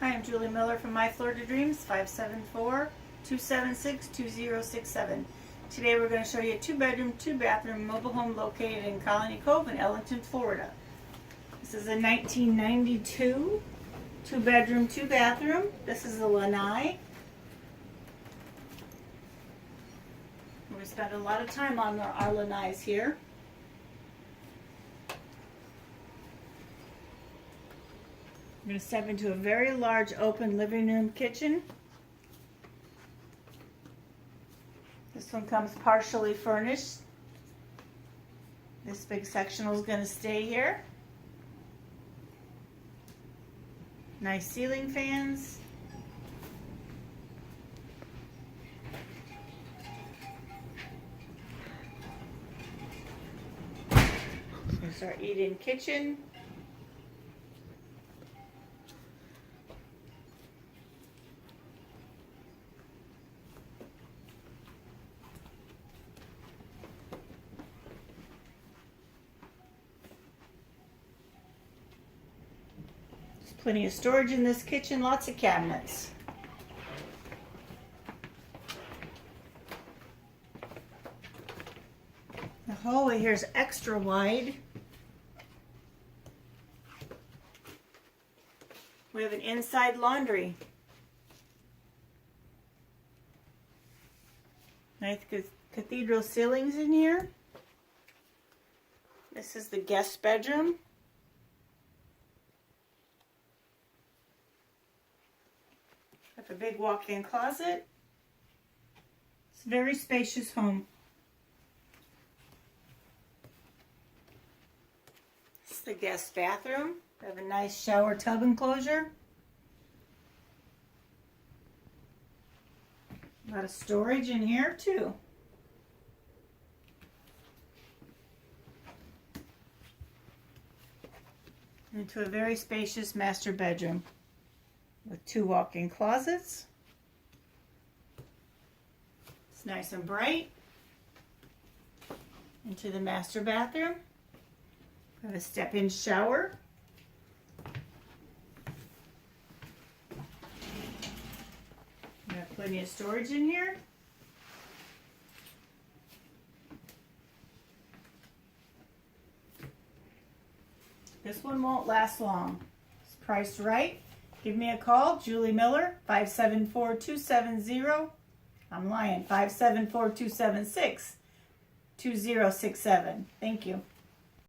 Hi, I'm Julie Miller from My Florida Dreams, 574-276-2067. Today we're going to show you a 2-bedroom, 2-bathroom mobile home located in Colony Cove in Ellington, Florida. This is a 1992 2-bedroom, 2-bathroom. This is a lanai. We spent a lot of time on our lanais here. I'm going to step into a very large open living room kitchen. This one comes partially furnished. This big sectional is going to stay here. Nice ceiling fans. Here's our eat-in kitchen. Plenty of storage in this kitchen, lots of cabinets. The hallway here is extra wide. We have an inside laundry. Nice cathedral ceilings in here. This is the guest bedroom. Have a big walk-in closet. It's a very spacious home. This is the guest bathroom. We have a nice shower tub enclosure. A lot of storage in here too. Into a very spacious master bedroom with 2 walk-in closets. It's nice and bright. Into the master bathroom. We have a step-in shower. We have plenty of storage in here. This one won't last long. It's priced right. Give me a call, Julie Miller, 574-270. I'm lying, 574-276-2067. Thank you.